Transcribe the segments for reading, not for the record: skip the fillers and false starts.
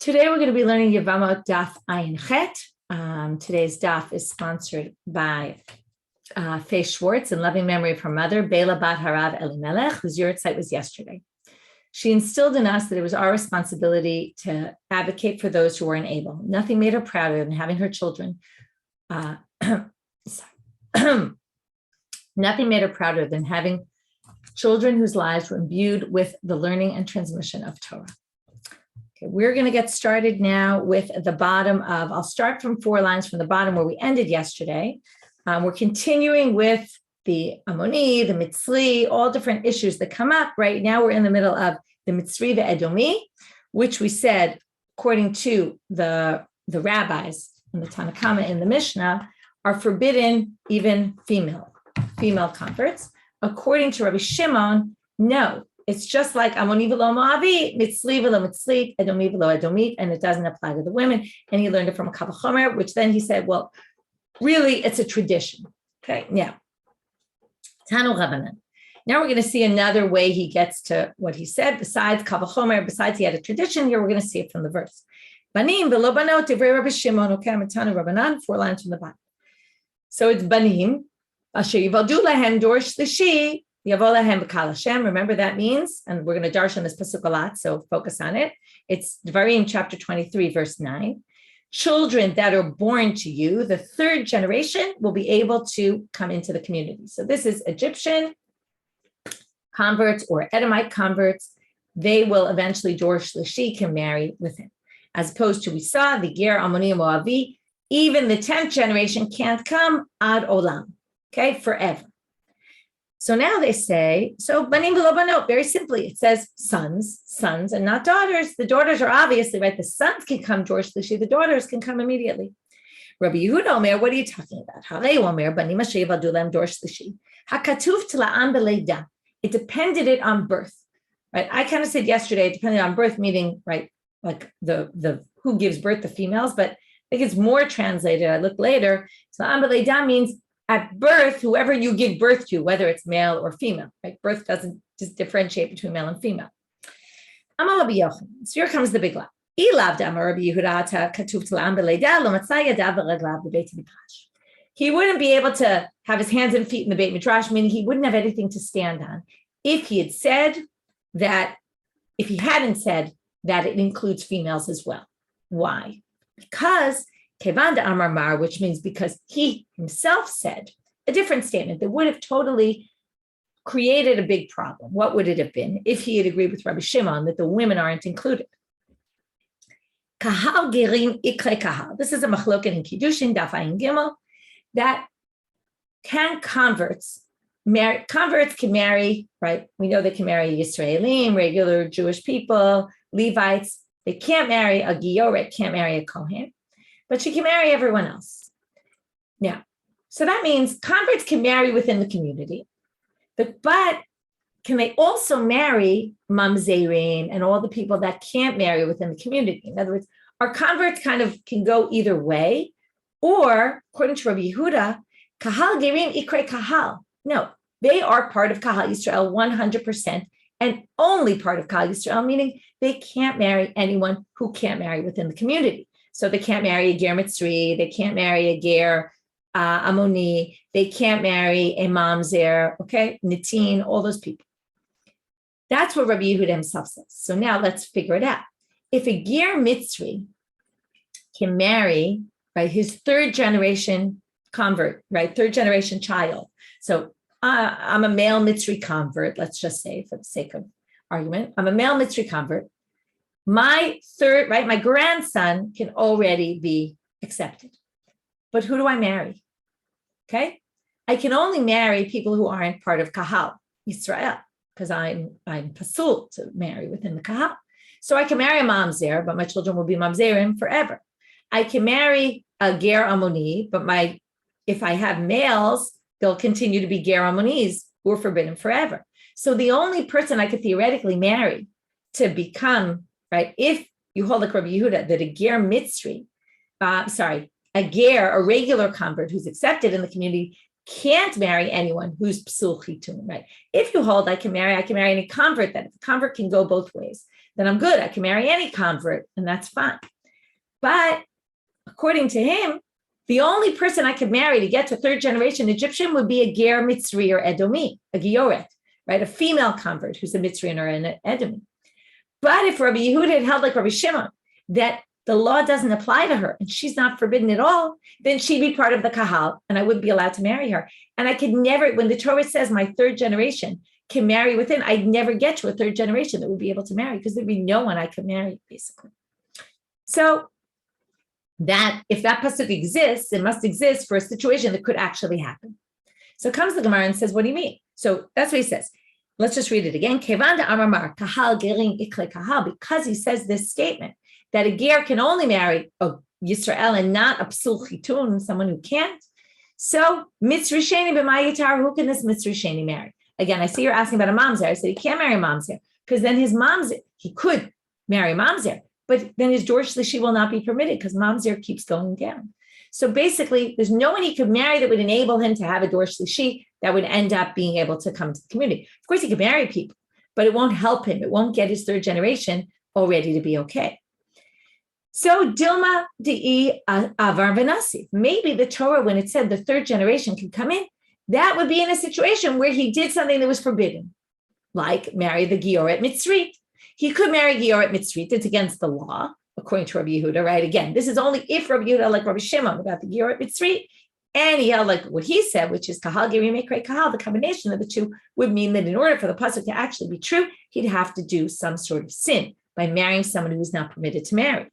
Today we're going to be learning Yevamot Daf Ayin Chet. Today's daf is sponsored by Faye Schwartz in loving memory of her mother, Bela Bat Harav Elimelech, whose yahrzeit was yesterday. She instilled in us that it was our responsibility to advocate for those who were unable. Nothing made her prouder than having her children. Nothing made her prouder than having children whose lives were imbued with the learning and transmission of Torah. Okay, we're going to get started now with the bottom of, I'll start from 4 lines from the bottom where we ended yesterday. We're continuing with the Ammoni, the Mitzri, all different issues that come up. Right now we're in the middle of the Mitzri, the Edomi, which we said, according to the rabbis and the Tanakhama in the Mishna, are forbidden even female converts. According to Rabbi Shimon, no. It's just like Amoni v'lo Moavi, Mitzli v'lo Mitzli, Edomi v'lo Edomit, and it doesn't apply to the women. And he learned it from a Kal Vachomer, which then he said, well, really, it's a tradition. Okay, now, Tanu Rabbanan. Now we're going to see another way he gets to what he said, besides Kal Vachomer, besides he had a tradition. Here we're going to see it from the verse. Banim v'lo banot, divrei Rabbi Shimon, okay, Tanu Rabbanan, 4 lines from the bottom. So it's Banim, asher yivaldu lahem dor shlishi, remember that means, and we're going to darshan this pasuk a lot, so focus on it. It's Devarim chapter 23, verse 9. Children that are born to you, the 3rd generation, will be able to come into the community. So this is Egyptian converts or Edomite converts. They will eventually, Dor Shlishi can marry with him. As opposed to, we saw the Ger, Amon and Moav, even the 10th generation can't come ad olam, okay, forever. So now they say, so banim v'lo banot, very simply, it says sons, and not daughters. The daughters are obviously, right? The sons can come, George Lishi, the daughters can come immediately. Rabbi Yehuda Omer, what are you talking about? Harei Omer, banim asher yivaldu lahem dor shlishi. Hakatuv t'la'am b'leida. It depended on birth, right? I kind of said yesterday, it depended on birth, meaning, right, like the who gives birth, the females, but I think it's more translated. I looked later. So l'a'am b'leida means at birth, whoever you give birth to, whether it's male or female, right? Birth doesn't just differentiate between male and female. Amar Rabbi Yochanan. So here comes the big lie. He wouldn't be able to have his hands and feet in the Beit Midrash, meaning he wouldn't have anything to stand on if he hadn't said that it includes females as well. Why? Because Kevanda Amar Mar, which means because he himself said a different statement that would have totally created a big problem. What would it have been if he had agreed with Rabbi Shimon that the women aren't included? Kahal gerim ikre kahal. This is a machloket in Kiddushin, Daf Ayin Gimel, that can converts can marry, right? We know they can marry Yisraelim, regular Jewish people, Levites. They can't marry a Gioret, can't marry a Kohen, but she can marry everyone else. Now, so that means converts can marry within the community, but can they also marry mamzerim and all the people that can't marry within the community? In other words, our converts kind of can go either way, or according to Rabbi Yehuda, kahal gerim ikre kahal. No, they are part of Kahal Yisrael 100%, and only part of Kahal Yisrael, meaning they can't marry anyone who can't marry within the community. So they can't marry a Ger Mitzri, they can't marry a Ger Ammoni, they can't marry a mamzer, okay, Netin, all those people. That's what Rabbi Yehuda himself says. So now let's figure it out. If a Ger Mitzri can marry, right, his 3rd generation convert, right, 3rd generation child. So I'm a male Mitzri convert, let's just say for the sake of argument, I'm a male Mitzri convert. My grandson can already be accepted. But who do I marry? Okay? I can only marry people who aren't part of Kahal Yisrael, because I'm pasul to marry within the Kahal. So I can marry a mamzer, but my children will be mamzerim forever. I can marry a Ger Ammoni, but if I have males, they'll continue to be Ger Ammonis who are forbidden forever. So the only person I could theoretically marry to become, right, if you hold like Rabbi Yehuda, that a Ger Mitzri, a regular convert who's accepted in the community, can't marry anyone who's psul chitun, right? If you hold I can marry any convert, that if the convert can go both ways, then I'm good. I can marry any convert, and that's fine. But according to him, the only person I could marry to get to third generation Egyptian would be a ger Mitzri or Edomi, a gioret, right? A female convert who's a Mitzrian or an Edomi. But if Rabbi Yehuda had held like Rabbi Shimon, that the law doesn't apply to her and she's not forbidden at all, then she'd be part of the kahal and I wouldn't be allowed to marry her. And I could never, when the Torah says my third generation can marry within, I'd never get to a third generation that would be able to marry because there'd be no one I could marry, basically. So that if that pasuk exists, it must exist for a situation that could actually happen. So comes the Gemara and says, what do you mean? So that's what he says. Let's just read it again. Kevan de Amar kahal gerin ikle kahal, because he says this statement that a ger can only marry a Yisrael and not a psul chitun, someone who can't. So mitzri sheni b'mayitar, who can this mitzri sheni marry? Again, I see you're asking about a mamzer. I said he can't marry a mamzer because then his mamzer, he could marry a mamzer, but then his dor shlishi will not be permitted because mamzer keeps going down. So basically, there's no one he could marry that would enable him to have a dor shlishi that would end up being able to come to the community. Of course, he could marry people, but it won't help him. It won't get his third generation all ready to be okay. So Dilma Dei Avar Vanasi. Maybe the Torah, when it said the third generation can come in, that would be in a situation where he did something that was forbidden, like marry the Gioret Mitzrit. He could marry Gioret Mitzrit. It's against the law, according to Rabbi Yehuda, right? Again, this is only if Rabbi Yehuda, like Rabbi Shimon, about the Gioret Mitzrit, and he held like what he said, which is Kahal Geri Mekrei Kahal, the combination of the two would mean that in order for the pasuk to actually be true, he'd have to do some sort of sin by marrying someone who was not permitted to marry.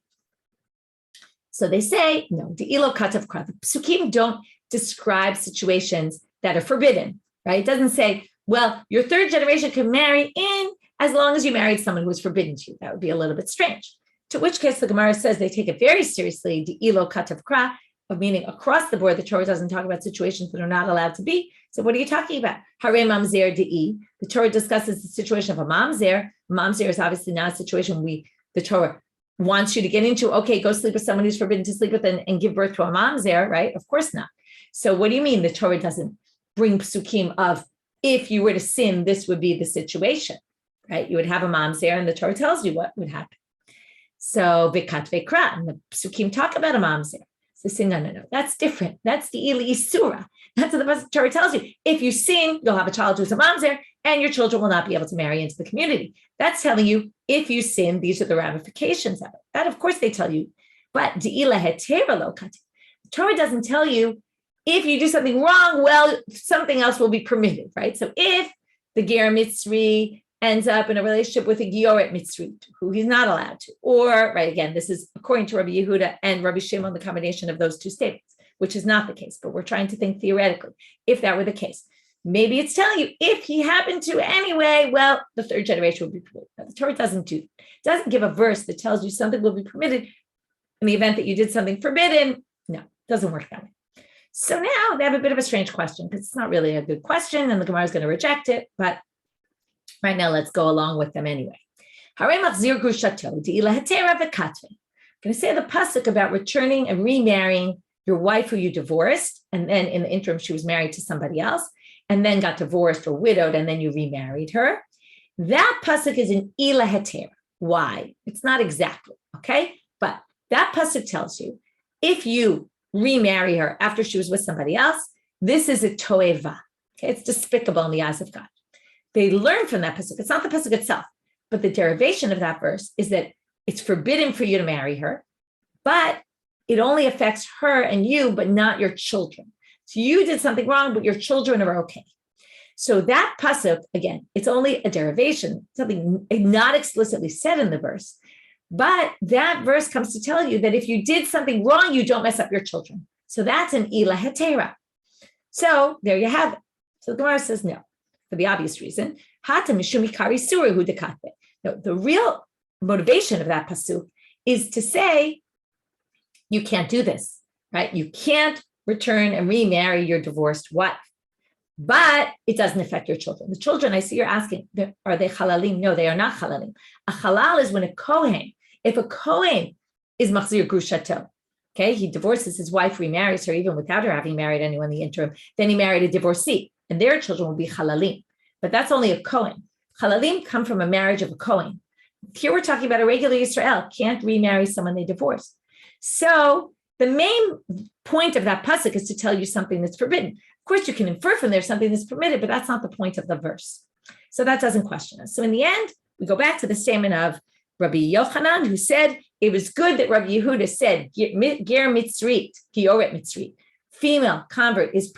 So they say, no, the ilo katav kra. The psukim don't describe situations that are forbidden, right? It doesn't say, well, your third generation can marry in as long as you married someone who was forbidden to you. That would be a little bit strange. To which case the Gemara says they take it very seriously, the ilo katav kra, of meaning across the board, the Torah doesn't talk about situations that are not allowed to be. So what are you talking about? Hare mamzer dei. The Torah discusses the situation of a mamzer. Mamzer is obviously not a situation the Torah wants you to get into. Okay, go sleep with someone who's forbidden to sleep with and give birth to a mamzer, right? Of course not. So what do you mean the Torah doesn't bring psukim of if you were to sin, this would be the situation, right? You would have a mamzer and the Torah tells you what would happen. So vikat vekra, and the psukim talk about a mamzer. So say, no, that's different. That's the ili isura. That's what the Torah tells you. If you sin, you'll have a child who's a mamzer, and your children will not be able to marry into the community. That's telling you, if you sin, these are the ramifications of it. That, of course, they tell you. But de'ila hetera lo kati. The Torah doesn't tell you, if you do something wrong, well, something else will be permitted, right? So if the ger mitzri ends up in a relationship with a gioret mitzri, who he's not allowed to, or, right, again, this is according to Rabbi Yehuda and Rabbi Shimon, the combination of those two statements, which is not the case, but we're trying to think theoretically, if that were the case. Maybe it's telling you, if he happened to anyway, well, the third generation will be permitted. But the Torah doesn't give a verse that tells you something will be permitted in the event that you did something forbidden. No, it doesn't work that way. So now they have a bit of a strange question because it's not really a good question and the Gemara is going to reject it. But right now, let's go along with them anyway. I'm going to say the pasuk about returning and remarrying your wife who you divorced, and then in the interim, she was married to somebody else, and then got divorced or widowed, and then you remarried her. That pasuk is an ila hetera. Why? It's not exactly, okay? But that pasuk tells you, if you remarry her after she was with somebody else, this is a toeva. Okay? It's despicable in the eyes of God. They learn from that pasuk. It's not the pasuk itself, but the derivation of that verse is that it's forbidden for you to marry her, but it only affects her and you, but not your children. So you did something wrong, but your children are okay. So that pasuk, again, it's only a derivation, something not explicitly said in the verse, but that verse comes to tell you that if you did something wrong, you don't mess up your children. So that's an ila hetera. So there you have it. So the Gemara says no, for the obvious reason. Hata mishum ikari sura hu dekate. No, the real motivation of that pasuk is to say, you can't do this, right? You can't return and remarry your divorced wife, but it doesn't affect your children. The children, I see you're asking, are they halalim? No, they are not halalim. A halal is when a kohen, if a kohen is machzir grushato, Okay, he divorces his wife, remarries her even without her having married anyone in the interim. Then he married a divorcee, and their children will be halalim. But that's only a Kohen. Halalim come from a marriage of a Kohen. Here we're talking about a regular Israel, can't remarry someone they divorced. So the main point of that pasuk is to tell you something that's forbidden. Of course, you can infer from there something that's permitted, but that's not the point of the verse. So that doesn't question us. So in the end, we go back to the statement of Rabbi Yochanan, who said it was good that Rabbi Yehuda said, ger mitzrit, gioret mitzrit, female convert is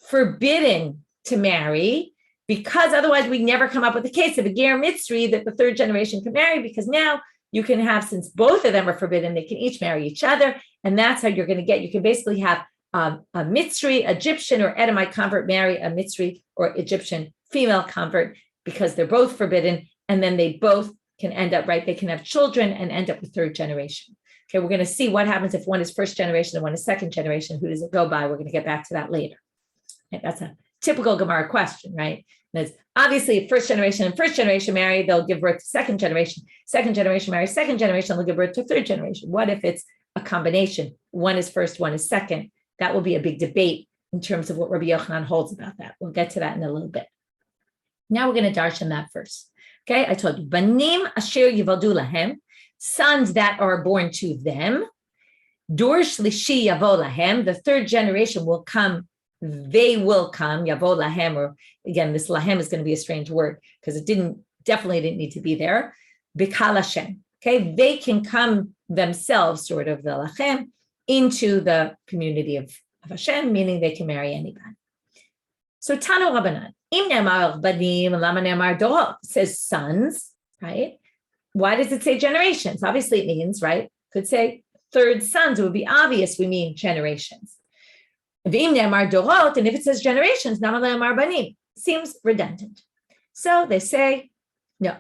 forbidden to marry, because otherwise we never come up with the case of a ger mitzri that the third generation can marry, because now you can have, since both of them are forbidden, they can each marry each other, and that's how you're going to get, you can basically have a Mitzri, Egyptian or Edomite convert marry a Mitzri or Egyptian female convert, because they're both forbidden, and then they both can end up, right, they can have children and end up with third generation. Okay, we're going to see what happens if one is first generation and one is second generation. Who does it go by? We're going to get back to that later. Okay, that's a typical Gemara question, right? That's obviously if first generation and first generation marry, they'll give birth to second generation marries second generation, they'll give birth to third generation. What if it's a combination? One is first, one is second. That will be a big debate in terms of what Rabbi Yochanan holds about that. We'll get to that in a little bit. Now we're going to darshan that first. Okay, I told you, banim asher yivaldu lahem, sons that are born to them. Dor shlishi yavo lahem, the third generation will come. They will come, yavo lahem, or again, this lahem is going to be a strange word because it definitely didn't need to be there. Bikal Hashem. Okay, they can come themselves, sort of the lachem, into the community of Hashem, meaning they can marry anybody. So Tanu Rabbanan, im ne'amar banim, lama ne'amar dorot, says sons, right? Why does it say generations? Obviously it means, right? Could say third sons, it would be obvious we mean generations. V'im ne'amar dorot, and if it says generations, lama ne'amar banim, seems redundant. So they say, no.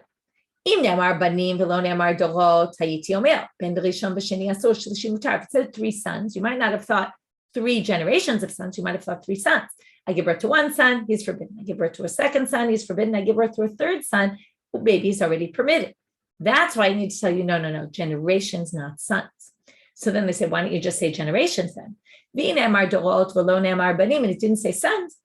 Im ne'amar banim v'lo ne'amar dorot hayiti omer ben rishon v'sheni asur shlishi mutar. If it said three sons, you might not have thought three generations of sons. You might have thought three sons. I give birth to one son, he's forbidden. I give birth to a second son, he's forbidden. I give birth to a third son, well, baby is already permitted. That's why I need to tell you, no, generations, not sons. So then they said, why don't you just say generations then? V'im ne'amar dorot v'lo ne'amar banim, and it didn't say sons.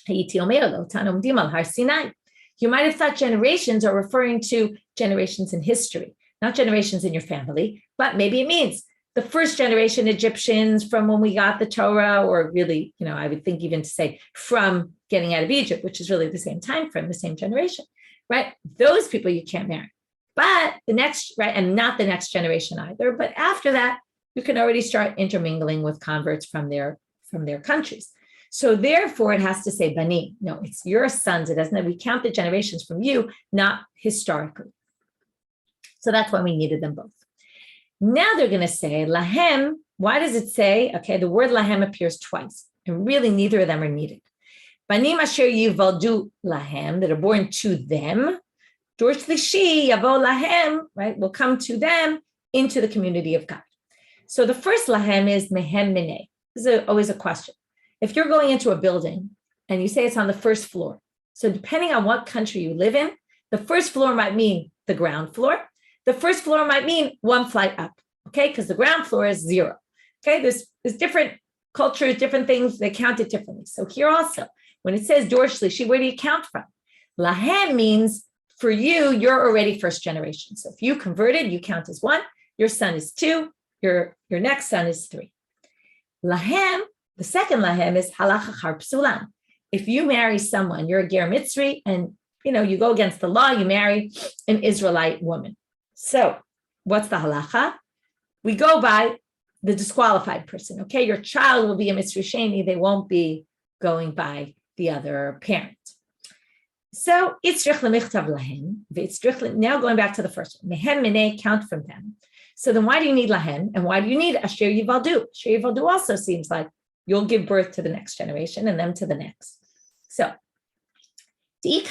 Hayiti omer lo tanomdim al har Sinai. You might have thought generations are referring to generations in history, not generations in your family, but maybe it means the first generation Egyptians from when we got the Torah, or really, I would think even to say from getting out of Egypt, which is really the same time frame, the same generation, right? Those people you can't marry, but the next, right? And not the next generation either. But after that, you can already start intermingling with converts from their countries. So therefore, it has to say bani. No, it's your sons. It doesn't. We count the generations from you, not historically. So that's why we needed them both. Now they're going to say lahem. Why does it say? Okay, the word lahem appears twice, and really neither of them are needed. Banim asher yivaldu lahem, that are born to them. Dor shlishi yavo lahem, right, will come to them into the community of God. So the first lahem is mehem minei. This is always a question. If you're going into a building and you say it's on the first floor, so depending on what country you live in, the first floor might mean the ground floor. The first floor might mean one flight up, okay? Because the ground floor is 0. Okay, there's different cultures, different things, they count it differently. So here also, when it says dor shlishi, where do you count from? Lahem means for you, you're already first generation. So if you converted, you count as 1, your son is 2, your next son is 3. Lahem, the second lahem is halacha char psulan. If you marry someone, you're a ger mitzri, and you go against the law, you marry an Israelite woman. So what's the halacha? We go by the disqualified person. Okay, your child will be a mitzri sheni. They won't be going by the other parent. So itzrich lemichtav lahem. Now going back to the first one, mehem minei, count from them. So then why do you need lahem? And why do you need asher yivaldu? Asher yivaldu also seems like you'll give birth to the next generation and then to the next. So if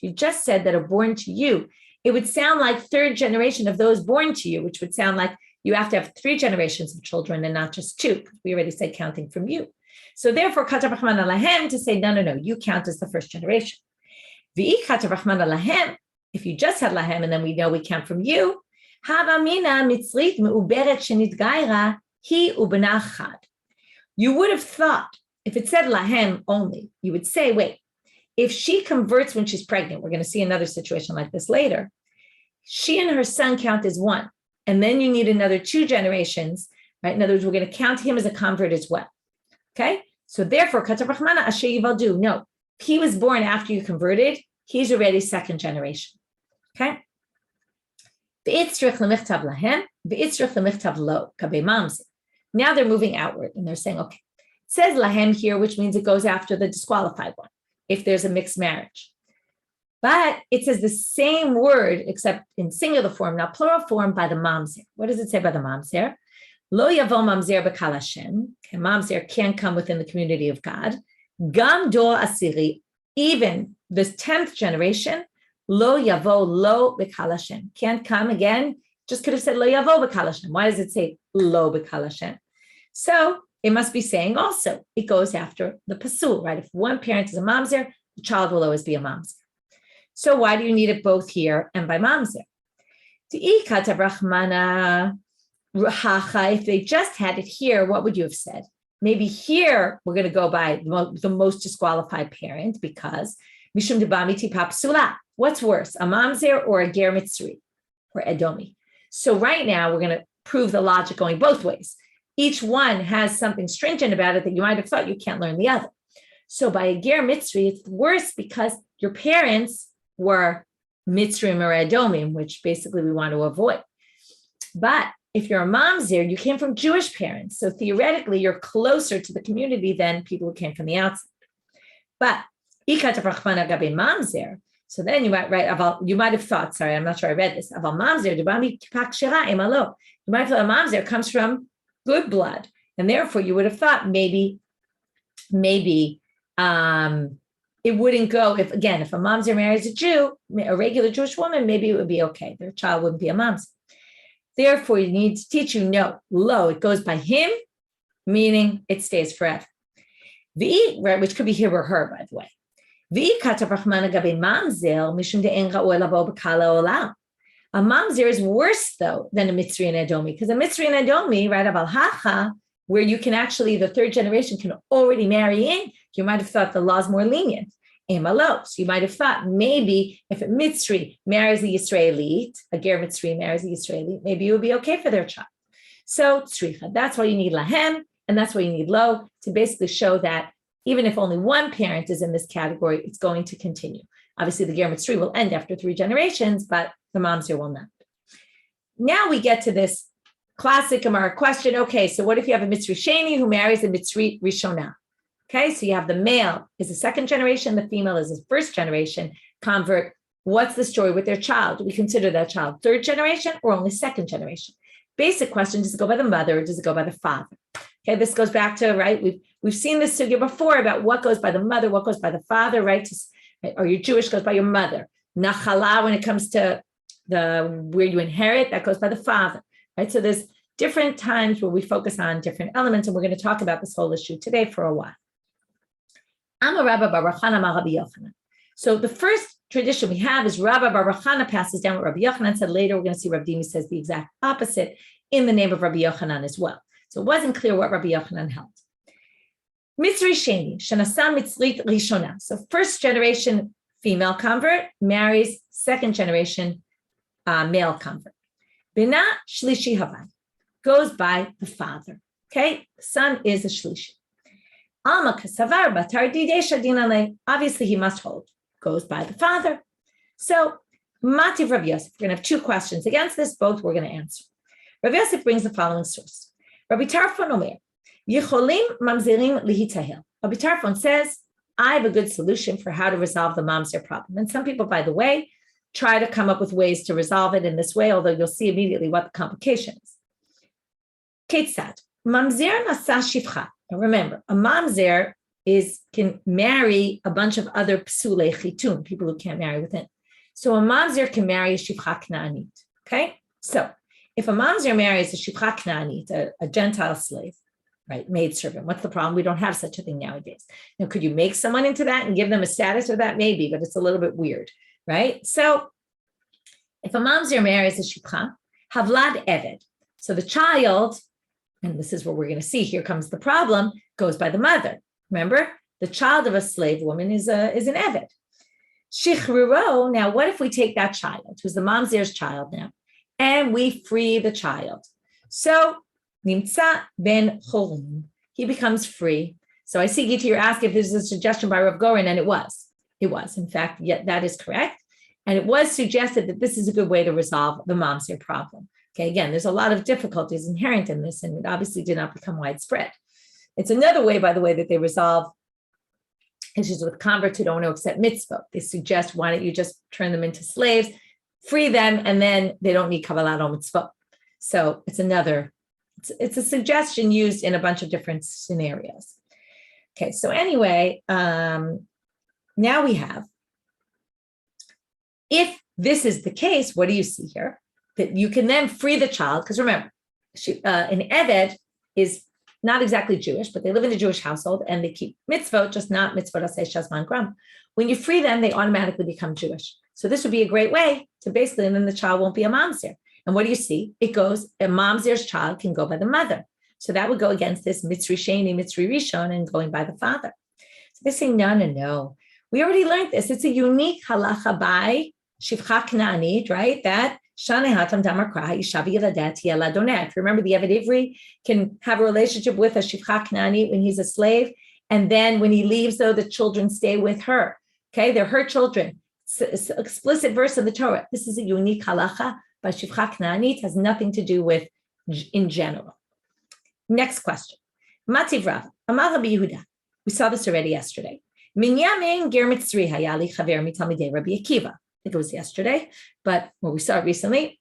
you just said that are born to you, it would sound like third generation of those born to you, which would sound like you have to have 3 generations of children and not just 2. We already said counting from you. So therefore, to say, no, you count as the first generation. if you just had lahem, and then we know we count from you, havamina mitzrit me'uberet shenitgaira hi ubena chad. You would have thought, if it said lahem only, you would say, wait, if she converts when she's pregnant, we're going to see another situation like this later, she and her son count as one. And then you need another 2 generations, right? In other words, we're going to count him as a convert as well. Okay? So therefore, no, he was born after you converted. He's already 2nd generation. Okay? Now they're moving outward and they're saying, okay, it says lahem here, which means it goes after the disqualified one, if there's a mixed marriage. But it says the same word, except in singular form, not plural form, by the mamzer. What does it say by the mamzer? Lo yavo mamzer b'kal Hashem. Okay, mamzer can't come within the community of God. Gam dor asiri, even the 10th generation, lo yavo lo b'kal Hashem. Can't come again. Just could have said lo yavo b'kal Hashem. Why does it say lo b'kal Hashem? So it must be saying also, it goes after the pasul, right? If one parent is a mamzer, the child will always be a mamzer. So why do you need it both here and by mamzer? If they just had it here, what would you have said? Maybe here we're going to go by the most disqualified parent because mishum debamiti papsula. What's worse, a mamzer or a ger mitzri or Edomi? So right now we're going to prove the logic going both ways. Each one has something stringent about it that you might have thought you can't learn the other. So by a ger mitzri, it's worse because your parents were Mitzrim or Edomim, which basically we want to avoid. But if you're a mamzer, you came from Jewish parents. So theoretically, you're closer to the community than people who came from the outside. But mamzer, so then you might write, you might have thought, sorry, I'm not sure I read this, aval mamzer, you might have thought a mamzer comes from good blood. And therefore you would have thought maybe it wouldn't go if a mamzer marries a Jew, a regular Jewish woman, maybe it would be okay. Their child wouldn't be a mamzer. Therefore, you need to teach you, no, lo, it goes by him, meaning it stays forever. Right, which could be him or her, by the way. A mamzer is worse, though, than a Mitzri and Edomi, because a Mitzri and Edomi, right, aval hacha, where you can actually, the 3rd generation can already marry in, you might have thought the law is more lenient. So you might have thought maybe if a Mitzri marries a Yisraelite, a Ger Mitzri marries a Yisraelite, maybe it would be okay for their child. So tzricha, that's why you need lahem, and that's why you need lo, to basically show that even if only one parent is in this category, it's going to continue. Obviously, the Ger Mitzri will end after 3 generations, but the mamzer will not. Now we get to this classic Gemara question. Okay, so what if you have a Mitzri Sheni who marries a Mitzri Rishonah? Okay, so you have the male is the 2nd generation, the female is the 1st generation convert. What's the story with their child? Do we consider that child 3rd generation or only 2nd generation? Basic question, does it go by the mother or does it go by the father? Okay, this goes back to, right, we've seen this sugya before about what goes by the mother, what goes by the father, right? Or you're Jewish, goes by your mother. Nachala, when it comes to where you inherit, that goes by the father, right? So there's different times where we focus on different elements, and we're going to talk about this whole issue today for a while. Rabbi Yochanan. So the first tradition we have is Rabbi Bar Chana passes down what Rabbi Yochanan said. Later, we're going to see Rabbi Dimi says the exact opposite in the name of Rabbi Yochanan as well. So it wasn't clear what Rabbi Yochanan held. Mitzri Sheni, Shanasa Mitzrit Rishona. So 1st generation female convert marries 2nd generation male convert. Bina Shlishi Havan goes by the father. Okay, son is a Shlishi. Obviously, he must hold. Goes by the father. So, Mativ Rabbi Yosef. We're going to have 2 questions against this. Both we're going to answer. Rabbi Yosef brings the following source. Rabbi Tarfon Omer, Yicholim mamzerim lihitahel. Rabbi Tarfon says, I have a good solution for how to resolve the mamzer problem. And some people, by the way, try to come up with ways to resolve it in this way, although you'll see immediately what the complication is. Ketzad, mamzer nasa shivcha. Now remember, a mamzer can marry a bunch of other psulei chitun, people who can't marry within. So a mamzer can marry a shivcha knaanit. Okay? So if a mamzer marries a shivcha knaanit, a Gentile slave, right, maidservant, what's the problem? We don't have such a thing nowadays. Now, could you make someone into that and give them a status of that? Maybe, but it's a little bit weird, right? So If a mamzer marries a shipcha, havlad eved. So the child, and this is what we're going to see, here comes the problem, goes by the mother. Remember, the child of a slave woman is an eved. Shichruro, now what if we take that child, who's the mamzer's child now, and we free the child? So, nimtza ben cholim, he becomes free. So I see, Gita, you're asking if this is a suggestion by Rav Goren, and it was. It was. In fact, that is correct. And it was suggested that this is a good way to resolve the mamzer problem. Okay, again, there's a lot of difficulties inherent in this, and it obviously did not become widespread. It's another way, by the way, that they resolve issues with converts who don't want to accept mitzvot. They suggest, why don't you just turn them into slaves, free them, and then they don't need kabbalat or mitzvot. So it's a suggestion used in a bunch of different scenarios. Okay, so anyway, now we have, if this is the case, what do you see here? That you can then free the child, because remember, an eved is not exactly Jewish, but they live in a Jewish household and they keep mitzvot, just not mitzvot aseh shazman gram. When you free them, they automatically become Jewish. So this would be a great way to basically, and then the child won't be a mamzer. And what do you see? It goes, a mamzer's child can go by the mother. So that would go against this mitzri sheni, mitzri rishon, and going by the father. So they say, no. We already learned this. It's a unique halacha by shivcha k'na'anit, right? That shanei hatam damar kra yishavi yeladet yeladoneh. Remember, the Eved Ivri can have a relationship with a shivcha k'na'anit when he's a slave, and then when he leaves, though, the children stay with her. Okay, they're her children. It's an explicit verse of the Torah. This is a unique halacha by shivcha k'na'anit. Has nothing to do with in general. Next question. Mativ Rav, Amar Rabbi Yehuda. We saw this already yesterday. Minyamin ger mitzri hayali chaver mitalmidei Rabbi Akiva. I think it was yesterday, but we saw it recently.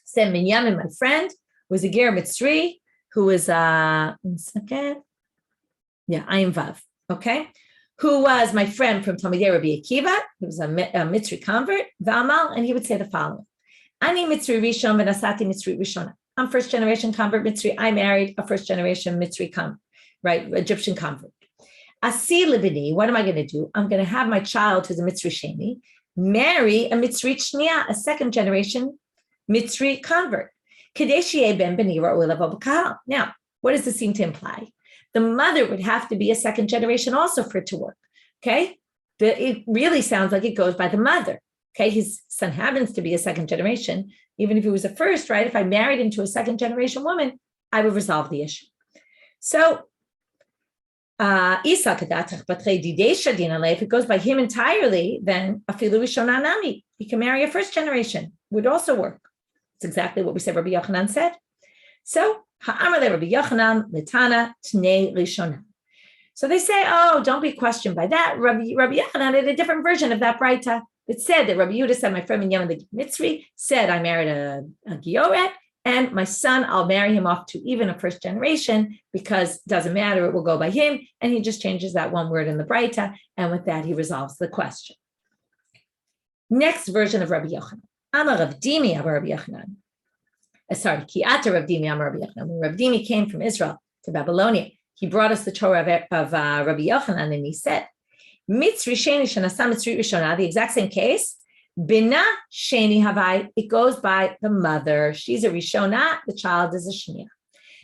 Said Minyamin, my friend, was a ger mitzri who was Ayin Vav. Okay, who was my friend from Talmidei Rabbi Akiva. He was a mitzri convert, V'amal, and he would say the following: Ani mitzri rishon v'nasati mitzri rishona. I'm first generation convert mitzri. I married a first generation mitzri convert, right? Egyptian convert. Asi libini, what am I going to do? I'm going to have my child, who's a mitzri sheni, marry a mitzri shniya, a second generation mitzri convert. Kadeshie ben benira u'lev. Now, what does this seem to imply? The mother would have to be a second generation also for it to work. Okay, it really sounds like it goes by the mother. Okay, his son happens to be a second generation. Even if he was a first, right? If I married into a second generation woman, I would resolve the issue. So, if it goes by him entirely, then afilu rishona nami, he can marry a first generation. Would also work. It's exactly what we said Rabbi Yochanan said. So, ha'amar le Rabbi Yochanan litana tnei rishona. So they say, oh, don't be questioned by that. Rabbi Yochanan had a different version of that braita. It said that Rabbi Yehuda said, my friend Minyamin the Mitzri said, I married a Gioret, and my son, I'll marry him off to even a first generation because it doesn't matter, it will go by him. And he just changes that one word in the Braita, and with that, he resolves the question. Next version of Rabbi Yochanan. Amar Rav Dimi Amar Rabbi Yochanan. Ki'ata Rav Dimi Amar Rabbi Yochanan. When Rav Dimi came from Israel to Babylonia, he brought us the Torah of Rabbi Yochanan, and he said, Mitzri sheni shenasa mitzri rishona, the exact same case. Bina sheni havai, it goes by the mother. She's a rishona, the child is a shnia.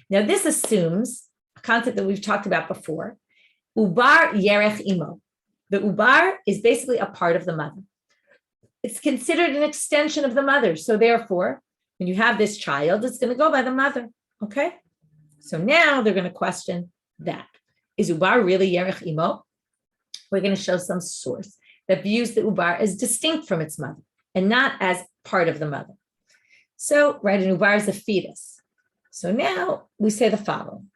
Now this assumes a concept that we've talked about before. Ubar yerech imo. The ubar is basically a part of the mother. It's considered an extension of the mother. So therefore, when you have this child, it's going to go by the mother. Okay? So now they're going to question that. Is ubar really yerech imo? We're going to show some source that views the ubar as distinct from its mother and not as part of the mother. So, right, an ubar is a fetus. So now we say the following.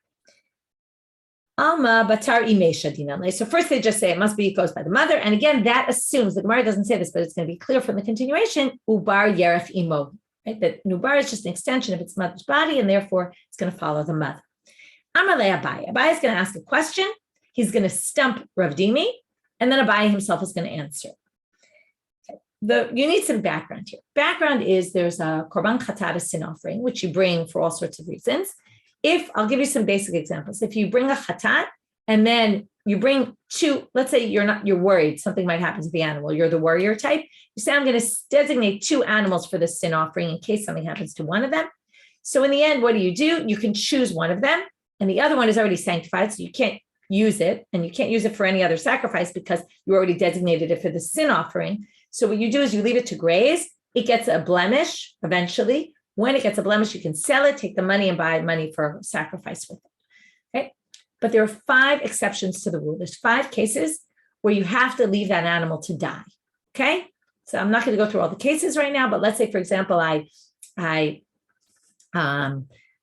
Alma batar imesha dinale. So first they just say it must be, it goes by the mother. And again, that assumes, the Gemara doesn't say this, but it's going to be clear from the continuation, ubar yerech imo. Right? That an ubar is just an extension of its mother's body, and therefore it's going to follow the mother. Amar le Abaye. Abaye is going to ask a question. He's going to stump Rav Dimi, and then Abaye himself is going to answer. Okay. You need some background here. Background is there's a korban chatat, a sin offering, which you bring for all sorts of reasons. I'll give you some basic examples. If you bring a chatat and then you bring two, let's say you're worried something might happen to the animal. You're the warrior type. You say, I'm going to designate 2 animals for the sin offering in case something happens to one of them. So in the end, what do? You can choose one of them, and the other one is already sanctified, so you can't use it, and you can't use it for any other sacrifice because you already designated it for the sin offering. So what you do is you leave it to graze. It gets a blemish eventually. When it gets a blemish, you can sell it, take the money, and buy money for sacrifice with it. Okay. But there are 5 exceptions to the rule. There's 5 cases where you have to leave that animal to die. Okay. So I'm not going to go through all the cases right now, but let's say, for example, I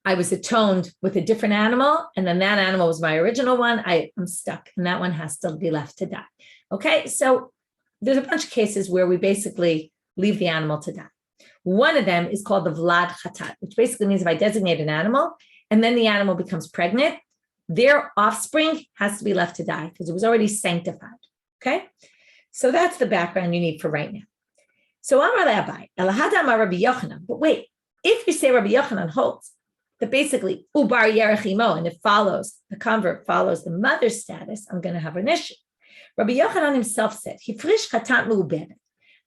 was atoned with a different animal, and then that animal was my original one. I'm stuck, and that one has to be left to die. Okay. So there's a bunch of cases where we basically leave the animal to die. One of them is called the Vlad Chatat, which basically means if I designate an animal and then the animal becomes pregnant, their offspring has to be left to die because it was already sanctified. Okay. So that's the background you need for right now. So Amar Abaye, Elahada Amar Rabbi Yochanan. But wait, if you say Rabbi Yochanan holds that basically Ubar Yerech Imo, and it follows, the convert follows the mother's status, I'm going to have an issue. Rabbi Yochanan himself said, Hifrish Chatat Me'ubedet.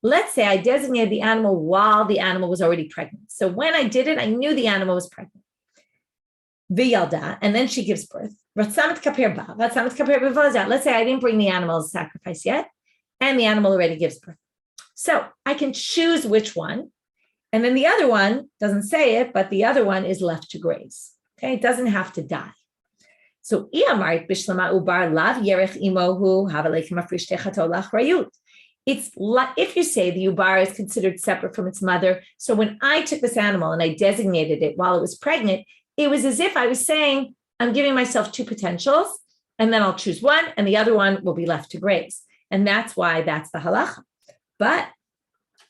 Let's say I designated the animal while the animal was already pregnant. So when I did it, I knew the animal was pregnant. V'yalda, and then she gives birth. Let's say I didn't bring the animal as a sacrifice yet, and the animal already gives birth. So I can choose which one, and then the other one doesn't say it, but the other one is left to graze. Okay, it doesn't have to die. So it's like if you say the ubar is considered separate from its mother. So when I took this animal and I designated it while it was pregnant, it was as if I was saying, I'm giving myself 2 potentials, and then I'll choose one, and the other one will be left to graze. And that's why that's the halacha. But,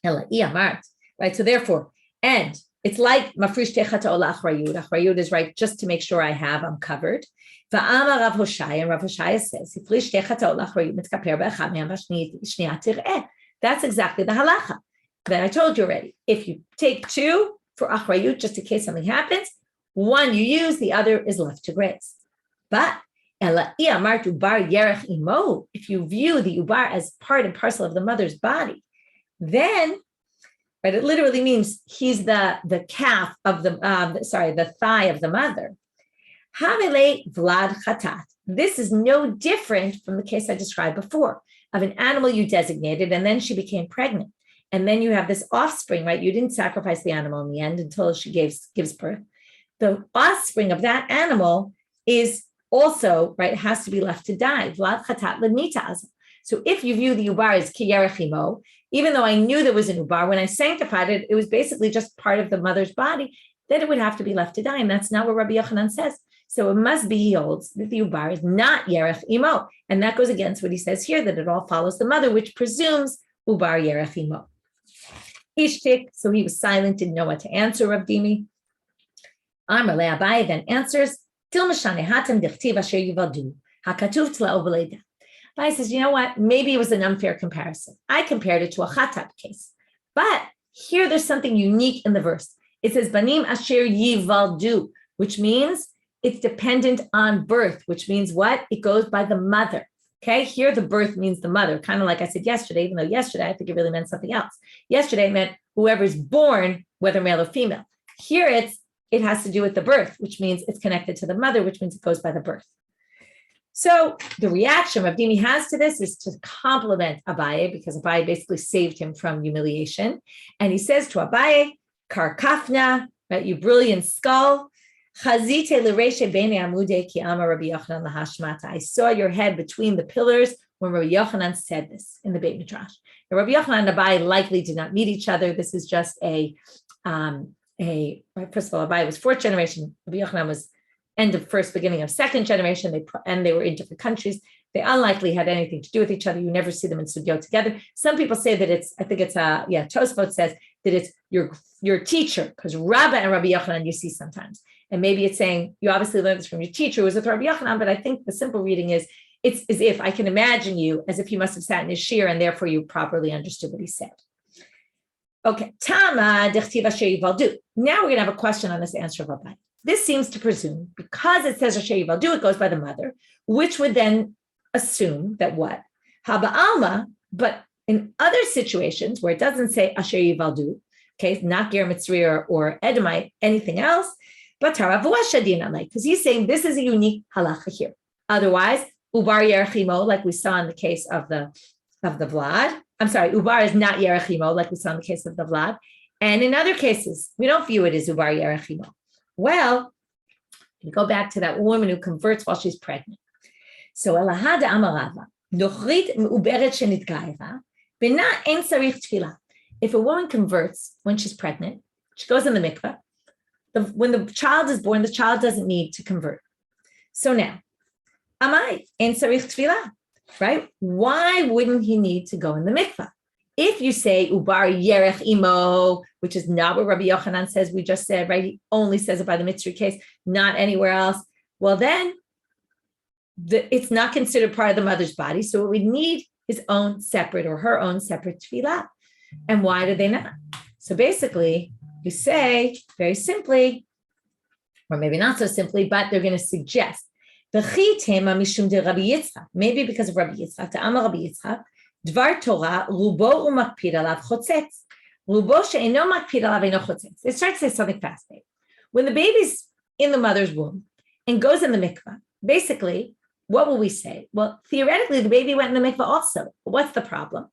right? So therefore, and it's like mafrish techata ola achrayut. Achrayut is right, just to make sure I'm covered. Va'amar Rav Hoshaya, and Rav Hoshaya says, "Hifrish techata ola achrayut mitkaper be'echad me'am v'shniya tir'eh." That's exactly the halacha that I told you already. If you take 2 for achrayut, just in case something happens, one you use, the other is left to graze. But if you view the ubar as part and parcel of the mother's body, then, right, it literally means he's the calf of the thigh of the mother. Vlad chatat. This is no different from the case I described before of an animal you designated, and then she became pregnant, and then you have this offspring, right? You didn't sacrifice the animal in the end until she gives birth. The offspring of that animal is also, right, has to be left to die. Vlad chatat lemitaz. So if you view the ubar as kiyarechimo, even though I knew there was an ubar, when I sanctified it, it was basically just part of the mother's body, then it would have to be left to die. And that's not what Rabbi Yochanan says. So it must be, he holds, that the ubar is not yerech imo. And that goes against what he says here, that it all follows the mother, which presumes ubar yerech imo. Ishtik, so he was silent, didn't know what to answer, Rav Dimi. Amar le Abaye then answers, Til mishane hatem dichtiv asher yivadu, hakatuv tla'o v'leida. Abaye says, you know what? Maybe it was an unfair comparison. I compared it to a chatat case. But here there's something unique in the verse. It says, Banim asher yivaldu, which means it's dependent on birth, which means what? It goes by the mother. Okay, here the birth means the mother, kind of like I said yesterday, even though yesterday I think it really meant something else. Yesterday it meant whoever's born, whether male or female. Here it has to do with the birth, which means it's connected to the mother, which means it goes by the birth. So the reaction Rav Dimi has to this is to compliment Abaye, because Abaye basically saved him from humiliation. And he says to Abaye, Karkafna, right, you brilliant skull, Chazite l'reishe bene amude ki amar Rabbi Yochanan lahashmata. I saw your head between the pillars when Rabbi Yochanan said this in the Beit Midrash. Now, Rabbi Yochanan and Abaye likely did not meet each other. This is just first of all, Abaye was 4th generation. Rabbi Yochanan was end of first, beginning of 2nd generation. They were in different countries. They unlikely had anything to do with each other. You never see them in sugya together. Some people say that Tosfot says that it's your teacher, because Rabba and Rabbi Yochanan you see sometimes. And maybe it's saying, you obviously learned this from your teacher who was with Rabbi Yochanan, but I think the simple reading is, it's as if I can imagine you as if you must have sat in his shiur and therefore you properly understood what he said. Okay, Tama dechtiv asher yivaldu. Now we're going to have a question on this answer of Abaye. this seems to presume, because it says Asher Yivaldu, it goes by the mother, which would then assume that what? Haba Alma, but in other situations where it doesn't say Asher Yivaldu, okay, not Ger Mitzri or Edomite, anything else, but because he's saying this is a unique halacha here. Otherwise, Ubar Yerachimo, like we saw in the case of the Vlad. I'm sorry, Ubar is not Yerachimo, like we saw in the case of the Vlad. And in other cases, we don't view it as Ubar Yerachimo. Well, we go back to that woman who converts while she's pregnant. So Elahada Amarava, Nochrit Uberet Shenitgaira, Bina Ein Sarich Tefillah. If a woman converts when she's pregnant, she goes in the mikveh. When the child is born, the child doesn't need to convert. So now, Amai Ein Sarich Tefillah, right? Why wouldn't he need to go in the mikveh? If you say Ubar Yerech Imo, which is not what Rabbi Yochanan says, we just said, right? He only says it by the Mitzri case, not anywhere else. Well, then it's not considered part of the mother's body. So it would need his own separate or her own separate tefillah. And why do they not? So basically, you say very simply, or maybe not so simply, but they're going to suggest maybe because of Rabbi Yitzchak, Rabbi Yitzchak, Dvar Torah, Rubo umakpid alav chotzetz. Rubo she'eno makpid alav eno chotzetz. They start to say something fascinating. When the baby's in the mother's womb and goes in the mikveh, basically, what will we say? Well, theoretically, the baby went in the mikveh also. What's the problem?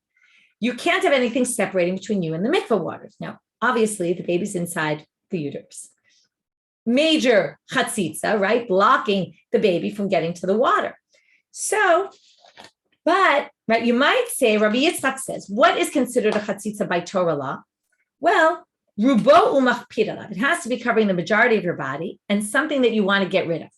You can't have anything separating between you and the mikveh waters. Now, obviously, the baby's inside the uterus. Major chatzitza, right? Blocking the baby from getting to the water. So, but, right, you might say, Rabbi Yitzchak says, what is considered a chatzitza by Torah law? Well, rubo umachpid alav. It has to be covering the majority of your body and something that you want to get rid of.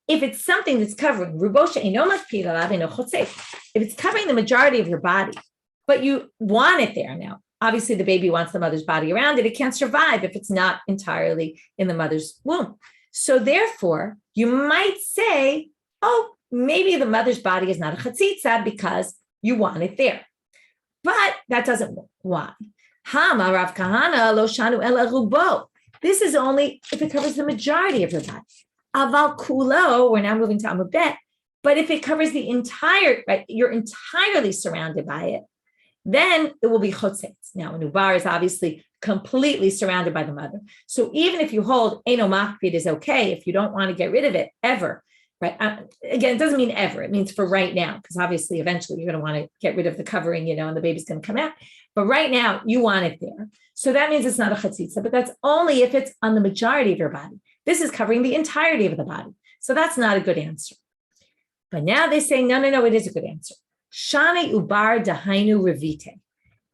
If it's something that's covering, rubo she'eno makpid alav eno chotzetz. If it's covering the majority of your body, but you want it there now, obviously the baby wants the mother's body around it. It can't survive if it's not entirely in the mother's womb. So therefore, you might say, oh, maybe the mother's body is not a chatzitza because you want it there. But that doesn't work. Why? Hama Rav Kahana lo shanu ela rubo. This is only if it covers the majority of your body. Aval kulo, we're now moving to Amud Bet, but if it covers the entire, right, you're entirely surrounded by it, then it will be chotzetz. Now, an ubar is obviously completely surrounded by the mother. So even if you hold eno makpid is okay, if you don't want to get rid of it ever, right? Again, it doesn't mean ever. It means for right now, because obviously eventually you're going to want to get rid of the covering, and the baby's going to come out. But right now you want it there. So that means it's not a chatzitza, but that's only if it's on the majority of your body. This is covering the entirety of the body. So that's not a good answer. But now they say, no, it is a good answer. Shane ubar dahainu revite.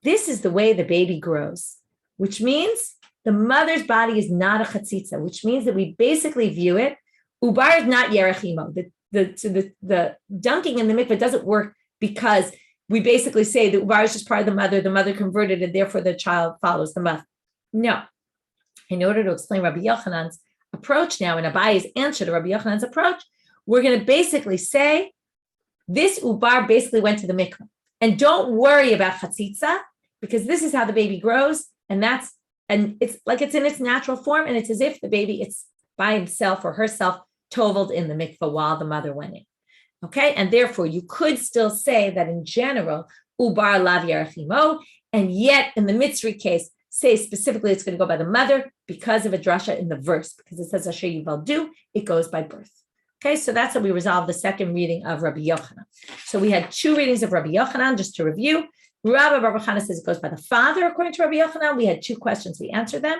This is the way the baby grows, which means the mother's body is not a chatzitza, which means that we basically view it. Ubar is not yerachimo. The dunking in the mikveh doesn't work because we basically say that ubar is just part of the mother converted, and therefore the child follows the mother. No. In order to explain Rabbi Yochanan's approach now, and Abaye's answer to Rabbi Yochanan's approach, we're going to basically say this ubar basically went to the mikveh. And don't worry about chatzitza, because this is how the baby grows, and it's like it's in its natural form, and it's as if the baby, it's by himself or herself, toveled in the mikveh while the mother went in. Okay, and therefore you could still say that in general, ubar lav yerachimo, and yet in the Mitzri case, say specifically it's going to go by the mother because of a drasha in the verse, because it says Asher Yivaldu, it goes by birth. Okay, so that's how we resolve the second reading of Rabbi Yochanan. So we had two readings of Rabbi Yochanan, just to review. Rabbi Yochanan says it goes by the father, according to Rabbi Yochanan. We had two questions, we answered them.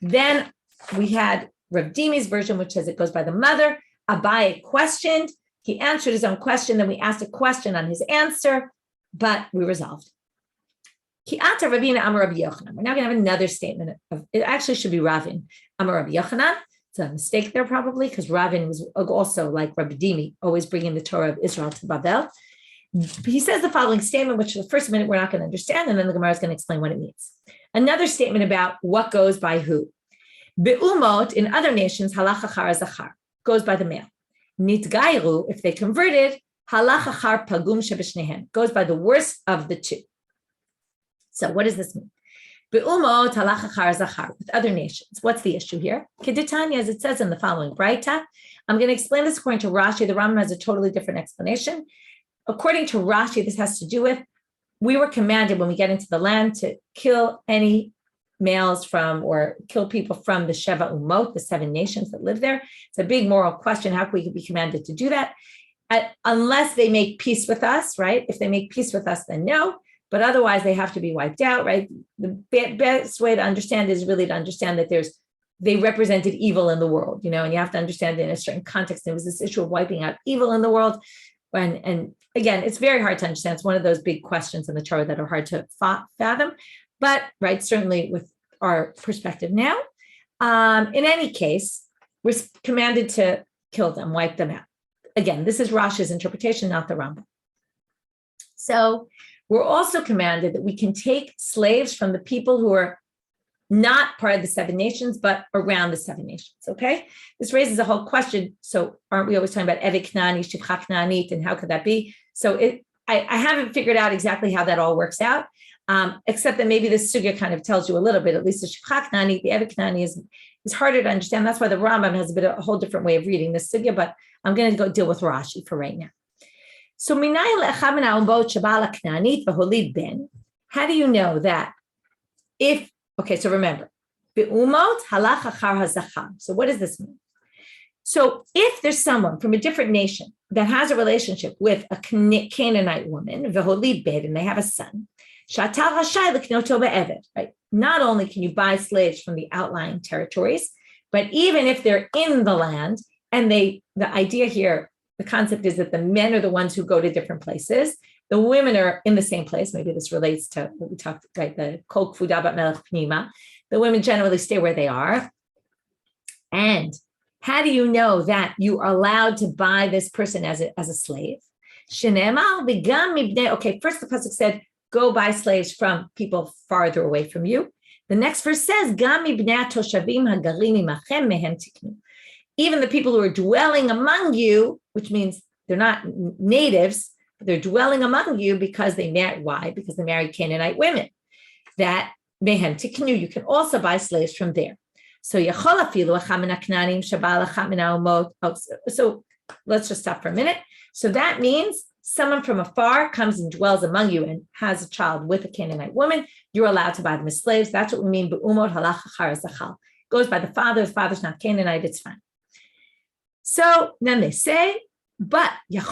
Then we had Rav Dimi's version, which says it goes by the mother. Abaye questioned. He answered his own question. Then we asked a question on his answer, but we resolved. Ki'ata Ravina Amar Rabbi Yochanan. We're now going to have another statement of, it actually should be Ravin Amar Rabbi Yochanan. It's a mistake there probably, because Ravin was also like Rabbi Dimi, always bringing the Torah of Israel to Babel. He says the following statement, which the first minute we're not going to understand, and then the Gemara is going to explain what it means. Another statement about what goes by who. Be'umot, in other nations, halach achar zachar, goes by the male. Nitgairu, if they converted, halach achar pagum shebeshnehem, goes by the worst of the two. So what does this mean? Be'umot halach achar zachar, with other nations. What's the issue here? Keditanya, as it says in the following Braita. I'm going to explain this according to Rashi. The Rambam has a totally different explanation. According to Rashi, this has to do with, we were commanded when we get into the land to kill any males from, or kill people from the Sheva Umot, the 7 nations that live there. It's a big moral question. How can we be commanded to do that? Unless they make peace with us, right? If they make peace with us, then no. But otherwise, they have to be wiped out, right? The best way to understand is really to understand that they represented evil in the world, and you have to understand it in a certain context. There was this issue of wiping out evil in the world. And again, it's very hard to understand. It's one of those big questions in the Torah that are hard to fathom. But, right, certainly with our perspective now, in any case, we're commanded to kill them, wipe them out. Again, this is Rashi's interpretation, not the Rambam. So we're also commanded that we can take slaves from the people who are not part of the 7 nations, but around the 7 nations, okay? This raises a whole question. So aren't we always talking about Evet Knani, Shivcha Knanit, and how could that be? So I haven't figured out exactly how that all works out, except that maybe this sugya kind of tells you a little bit, at least the Shivcha Knanit, the Evet Knani is harder to understand. That's why the Rambam has a whole different way of reading this sugya, but I'm going to go deal with Rashi for right now. So how do you know that so remember, so what does this mean? So if there's someone from a different nation that has a relationship with a Canaanite woman, and they have a son, right? Not only can you buy slaves from the outlying territories, but even if they're in the land, and the idea here, the concept is that the men are the ones who go to different places. The women are in the same place. Maybe this relates to what we talked, right? The kol kfuda bat melech pnima. The women generally stay where they are. And how do you know that you are allowed to buy this person as a slave? Okay, first the pasuk said, go buy slaves from people farther away from you. The next verse says, even the people who are dwelling among you, which means they're not natives, but they're dwelling among you because they married. Why? Because they married Canaanite women. That mehem tiknu, you can also buy slaves from there. So so let's just stop for a minute. So that means someone from afar comes and dwells among you and has a child with a Canaanite woman. You're allowed to buy them as slaves. That's what we mean. Goes by the father's not Canaanite, it's fine. So then they say, but what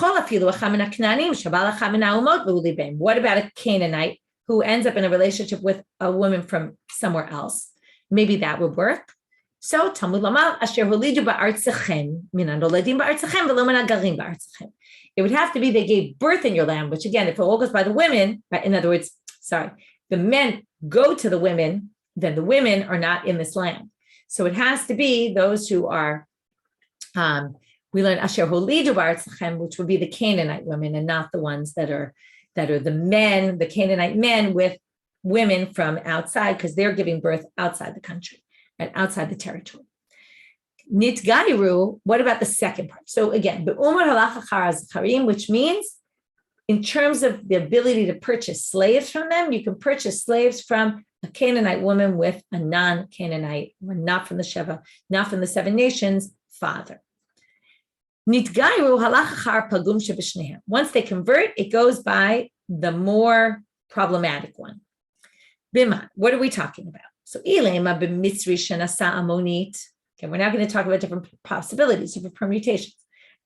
about a Canaanite who ends up in a relationship with a woman from somewhere else? Maybe that would work. So Talmud Lamal, it would have to be they gave birth in your land, which again, if it all goes by the women, right? In other words, the men go to the women, then the women are not in this land. So it has to be those who are, we learn Asher Holidu Ba'artzachem, which would be the Canaanite women, and not the ones that are the men, the Canaanite men with women from outside, because they're giving birth outside the country and outside the territory. Nitgairu, what about the second part? So again, Be'umar halach achar hazacharim, which means in terms of the ability to purchase slaves from them, you can purchase slaves from a Canaanite woman with a non-Canaanite, not from the Sheva, not from the 7 nations, father. Nitgairu halach achar pagum shebishnehem. Once they convert, it goes by the more problematic one. Bima, what are we talking about? So ilema b'mitzri shenasa amonit. Okay, we're now going to talk about different possibilities, different permutations.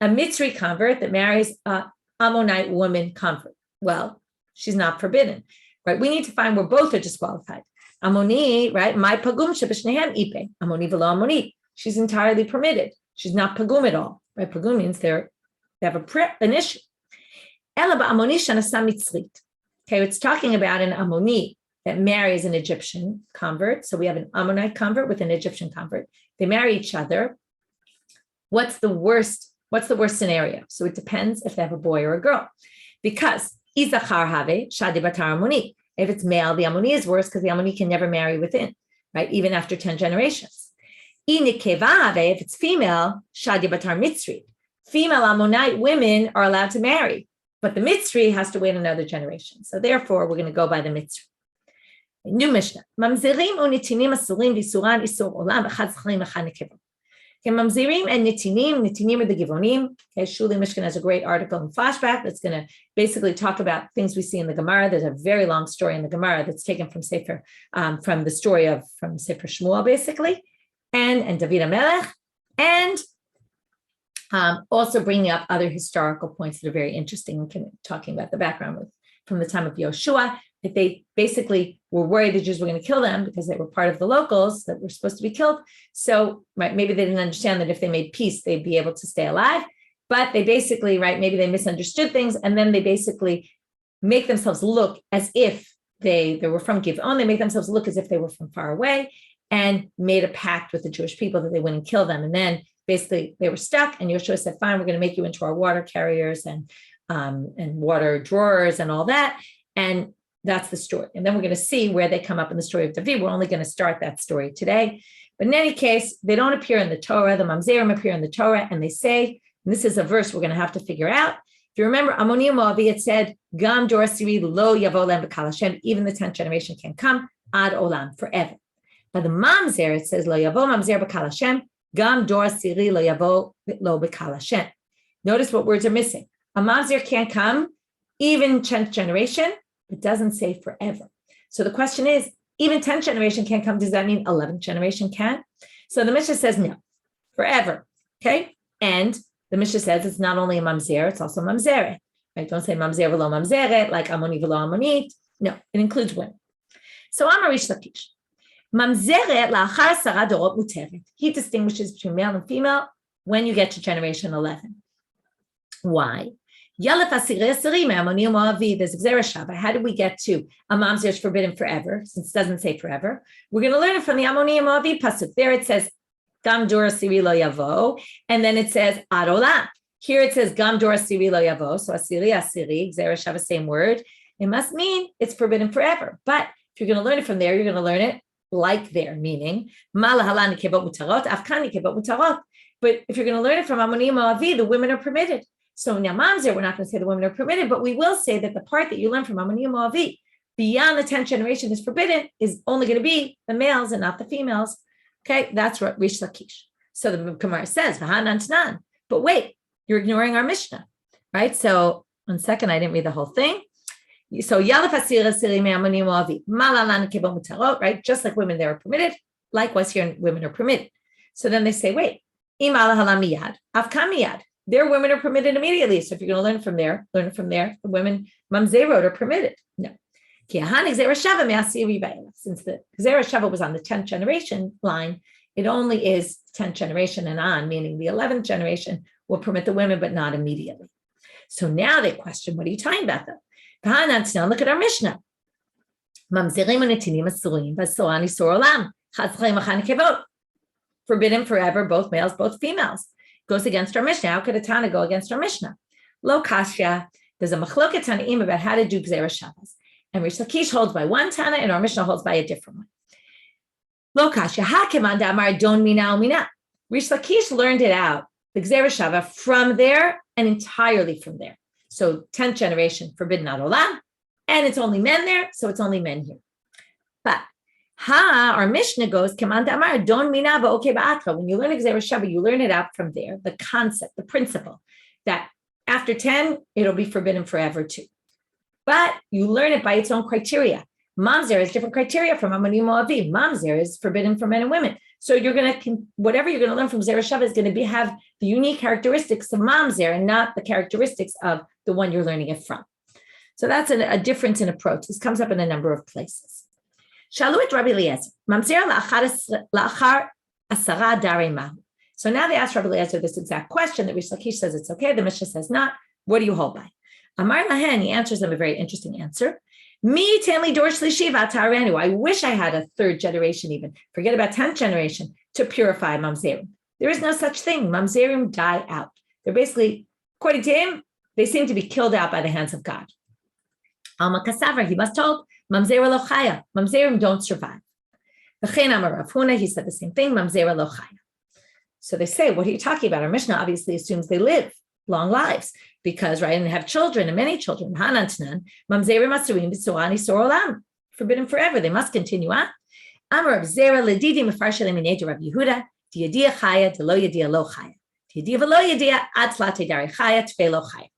A Mitzri convert that marries a Ammonite woman convert. Well, she's not forbidden, right? We need to find where both are disqualified. Ammoni, right? My pagum shebishnehem ipe. Ammoni v'lo Ammonit. She's entirely permitted. She's not pagum at all, right? Pagum means they have an issue. Ela ba'ammoni shenasa mitzrit. Okay, it's talking about an Ammoni that marries an Egyptian convert. So we have an Ammonite convert with an Egyptian convert. They marry each other. What's the worst scenario? So it depends if they have a boy or a girl. Because Izachar have Shadi Batar Ammoni. If it's male, the Ammoni is worse because the Ammoni can never marry within, right? Even after 10 generations. Inikeva if it's female, Shadi Batar Mitzri. Female Ammonite women are allowed to marry, but the Mitzri has to wait another generation. So therefore, we're going to go by the Mitzri. New Mishna. Mamazerim and Netinim asurim v'isuran isur olam v'chad zcharim v'chad nekeva. Okay, Mamazerim and Netinim are the Givonim. Okay, Shuli Mishkan has a great article in Flashback that's going to basically talk about things we see in the Gemara. There's a very long story in the Gemara that's taken from Sefer, from the story from Sefer Shmuel, basically, and David HaMelech, and also bringing up other historical points that are very interesting, talking about the background from the time of Yoshua, that they basically were worried the Jews were going to kill them because they were part of the locals that were supposed to be killed. So, right, maybe they didn't understand that if they made peace, they'd be able to stay alive. But they basically, right, maybe they misunderstood things, and then they basically make themselves look as if they were from Givon. They make themselves look as if they were from far away, and made a pact with the Jewish people that they wouldn't kill them. And then basically they were stuck, and Yoshua said, fine, we're going to make you into our water carriers and water drawers and all that. And that's the story. And then we're going to see where they come up in the story of David. We're only going to start that story today. But in any case, they don't appear in the Torah. The mamzerim appear in the Torah, and they say, and this is a verse we're going to have to figure out. If you remember, Amon and Moav, it said, Gam dor siri lo yavo lem v'kal Hashem, even the 10th generation can come, ad olam, forever. By the mamzer, it says, lo yavo mamzer v'kal Hashem, gam dor siri lo yavo lo v'kal Hashem. Notice what words are missing. A mamzer can't come, even 10th generation. It doesn't say forever. So the question is, even 10th generation can't come. Does that mean 11th generation can? So the Mishna says no, forever. Okay. And the Mishna says it's not only a mamzer, it's also mamzeret. Right? Don't say mamzer v'lo mamzeret, like amoni v'lo amonit. No, it includes women. So I'm a Reish Lakish. Mamzeret la'achar asara dorot muteret. He distinguishes between male and female when you get to generation 11. Why? There's gezeira shava. How did we get to a mamzer is forbidden forever, since it doesn't say forever? We're going to learn it from the Amon and Moav pasuk. There it says gam dor asiri lo yavo, and then it says ad olam. Here it says gam dor asiri lo yavo, so asiri, gezeira shava, same word. It must mean it's forbidden forever. But if you're going to learn it from there, you're going to learn it like there, meaning ma lahalan nikebot mutarot, afkan nikebot mutarot. But if you're going to learn it from Amon and Moav, the women are permitted. So now mamzer, we're not going to say the women are permitted, but we will say that the part that you learn from Amon and Moav beyond the 10th generation is forbidden is only going to be the males and not the females. Okay, that's what Reish Lakish. So the Gemara says, V'hanan, but wait, you're ignoring our Mishnah, right? So 1 second, I didn't read the whole thing. So Yalef asir asiri me Amon and Moav, malalan kibot mutarot, right? Just like women, they are permitted. Likewise, here women are permitted. So then they say, wait, im ala halam miyad, avkam miyad. Their women are permitted immediately. So if you're going to learn it from there. The women mamzerot are permitted. No. Since the gezeira shava was on the 10th generation line, it only is 10th generation and on, meaning the 11th generation will permit the women, but not immediately. So now they question, what are you talking about though? Look at our Mishnah. Mamazerim and Netinim asurim v'soran isur olam. Forbidden forever, both males, both females. Goes against our Mishnah. How could a Tana go against our Mishnah? Lo kashya. There's a machloket Tanaim about how to do gezeira shavas. And Reish Lakish holds by one Tana, and our Mishnah holds by a different one. Lo kashya. Hakeman da'amar don mina umina. Reish Lakish learned it out, the gezeira shava, from there and entirely from there. So 10th generation, forbidden ad olam, and it's only men there, so it's only men here. But our Mishnah goes, when you learn a gezeira shava, you learn it out from there, the concept, the principle, that after 10, it'll be forbidden forever too. But you learn it by its own criteria. Mamzer has different criteria from Amon and Moav. Mamzer is forbidden for men and women. So you're going to, whatever you're going to learn from gezeira shava is going to have the unique characteristics of mamzer and not the characteristics of the one you're learning it from. So that's a difference in approach. This comes up in a number of places. Shalu et Rabbi Eliezer, mamzer la'achar asara darei mahu. So now they ask Rabbi Eliezer this exact question that Reish Lakish says it's okay, the Mishna says not. What do you hold by? Amar lahen, he answers them a very interesting answer. Mi tenli dor shlishi v'atarenu. I wish I had a 3rd generation even. Forget about 10th generation to purify mamzerim. There is no such thing. Mamzerim die out. They're basically, according to him, they seem to be killed out by the hands of God. Alma kasavra, he must told, mamzer lo chaya. Mamzerim don't survive. V'chein amar Rav Huna, he said the same thing, mamzer lo chaya. So they say, what are you talking about? Our Mishnah obviously assumes they live long lives because, right, and have children and many children. Hanantanan, mamzerim asurim v'suran isur olam. forbidden forever. They must continue on. Amar Zera Ledidi Mefarsha Lineage Rabbi Yehuda, Diyadia Chaya, Delo Yadia Lo Chaya. Diyadia Velo Yadia, Atzlate Dari Chaya, Tvelo Chaya.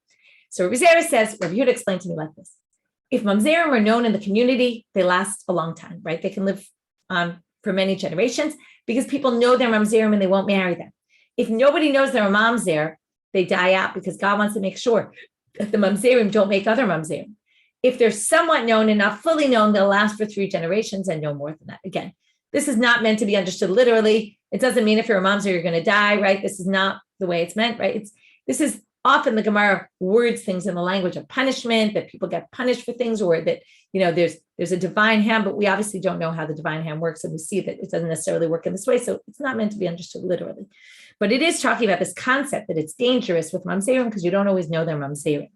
So Rabbi Zera says, Rabbi Yehuda explained to me like this. If mamzerim are known in the community, they last a long time, right? They can live on for many generations because people know they're mamzerim and they won't marry them. If nobody knows they're a mamzer, they die out because God wants to make sure that the mamzerim don't make other mamzerim. If they're somewhat known and not fully known, they'll last for 3 generations and no more than that. Again, this is not meant to be understood literally. It doesn't mean if you're a mamzer, you're going to die, right? This is not the way it's meant, right? This is often the Gemara words things in the language of punishment, that people get punished for things, or that, there's a divine hand, but we obviously don't know how the divine hand works. And we see that it doesn't necessarily work in this way. So it's not meant to be understood literally. But it is talking about this concept that it's dangerous with mamzerim because you don't always know they're mamzerim.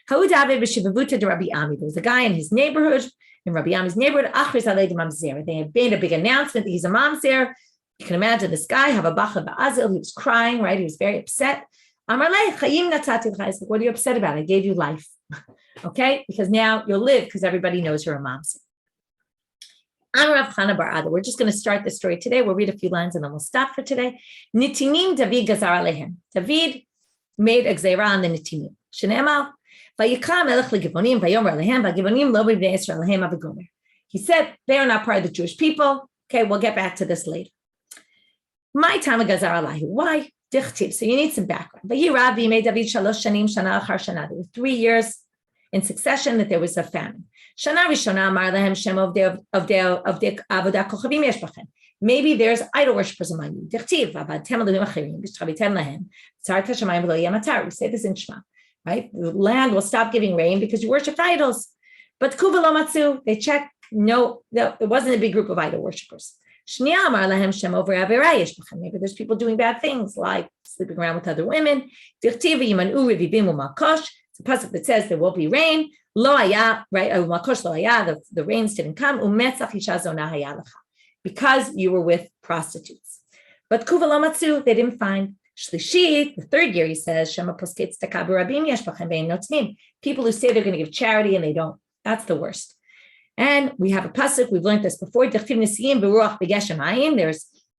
There was a guy in his neighborhood, in Rabbi Ami's neighborhood, they had made a big announcement that he's a mamzer. You can imagine this guy, he was crying, right? He was very upset. What are you upset about? I gave you life. Okay? Because now you'll live because everybody knows you're a mamzer. We're just going to start the story today. We'll read a few lines and then we'll stop for today. Netinim David gazar alehem. David made a gezeira on the Netinim. Shenemal. He said they are not part of the Jewish people. Okay, we'll get back to this later. My time of gazar alahu. Why? So you need some background. There were 3 years in succession that there was a famine. Maybe there's idol worshippers among you. We say this in Shema, right? The land will stop giving rain because you worship idols. But they checked, no, it wasn't a big group of idol worshippers. Maybe there's people doing bad things like sleeping around with other women. It's a pasuk that says there will be rain. Right? The rains didn't come. Because you were with prostitutes. But they didn't find. The 3rd year, he says, people who say they're going to give charity and they don't. That's the worst. And we have a pasuk, we've learned this before. There's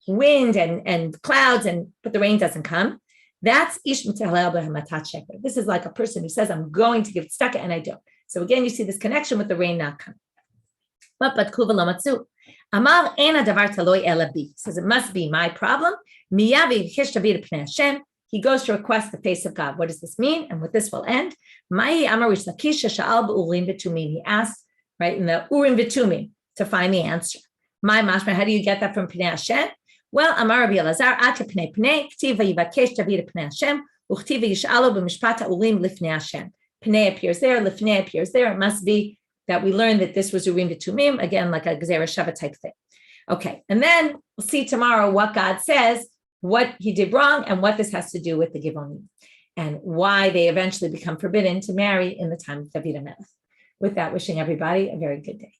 wind and clouds, but the rain doesn't come. That's Ish Mitzalel. This is like a person who says, I'm going to give tzedakah and I don't. So again, you see this connection with the rain not coming. But kuva lo matzu. Amar ena davar taloi ela bi. Says it must be my problem. Miyavi hish David pnei Hashem. He goes to request the face of God. What does this mean? And with this will end. Mahi amar Reish Lakish sha'al b'urim v'tumim. He asked, right, in the urim v'tumim to find the answer. My mashma, how do you get that from pnei Hashem? Well, Amar Rabbi Eliezer, at pnei pnei, k'tiv vayivakesh David pnei Hashem, u'k'tiv vayish'alo b'mishpat ha'urim lifnei Hashem. Pnei appears there, lifnei appears there. It must be that we learned that this was urim v'tumim, again, like a gezeira shava type thing. Okay, and then we'll see tomorrow what God says, what he did wrong, and what this has to do with the Givonim, and why they eventually become forbidden to marry in the time of David HaMelech. With that, wishing everybody a very good day.